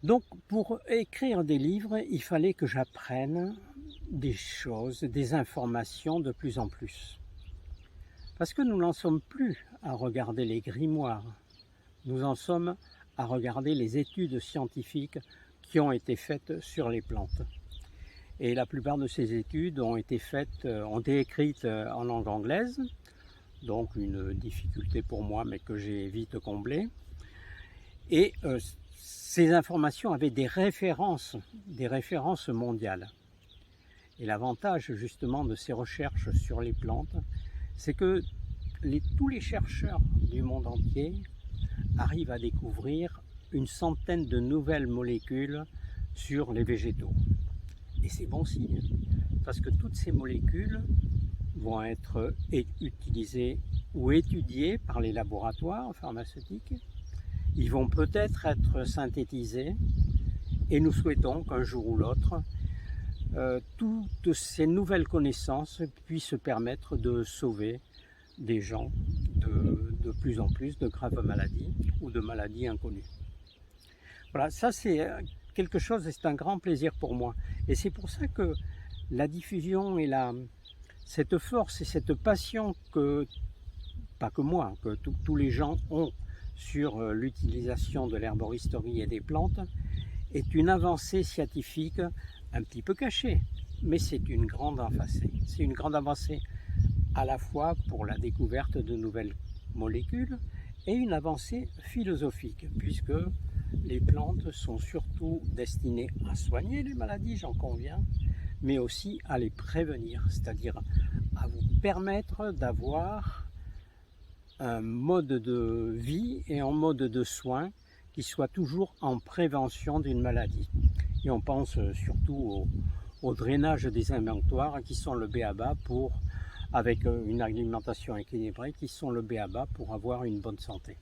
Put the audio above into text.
Donc pour écrire des livres, il fallait que j'apprenne des choses, des informations de plus en plus. Parce que nous n'en sommes plus à regarder les grimoires, nous en sommes à regarder les études scientifiques qui ont été faites sur les plantes. Et la plupart de ces études ont été écrites en langue anglaise, donc une difficulté pour moi, mais que j'ai vite comblée. Et ces informations avaient des références mondiales. Et l'avantage justement de ces recherches sur les plantes, c'est que tous les chercheurs du monde entier arrivent à découvrir une centaine de nouvelles molécules sur les végétaux. Et c'est bon signe, parce que toutes ces molécules vont être utilisées ou étudiées par les laboratoires pharmaceutiques. Ils vont peut-être être synthétisés et nous souhaitons qu'un jour ou l'autre, toutes ces nouvelles connaissances puissent permettre de sauver des gens de plus en plus de graves maladies ou de maladies inconnues. Voilà, ça c'est quelque chose, c'est un grand plaisir pour moi. Et c'est pour ça que la diffusion et cette force et cette passion que, pas que moi, que tous les gens ont sur l'utilisation de l'herboristerie et des plantes, est une avancée scientifique un petit peu cachée. Mais c'est une grande avancée. C'est une grande avancée à la fois pour la découverte de nouvelles molécules et une avancée philosophique, puisque les plantes sont surtout destinées à soigner les maladies, j'en conviens, mais aussi à les prévenir, c'est-à-dire à vous permettre d'avoir un mode de vie et un mode de soins qui soit toujours en prévention d'une maladie. Et on pense surtout au drainage des inventoires qui sont le b.a.-ba avec une alimentation équilibrée, qui sont le b.a.-ba pour avoir une bonne santé.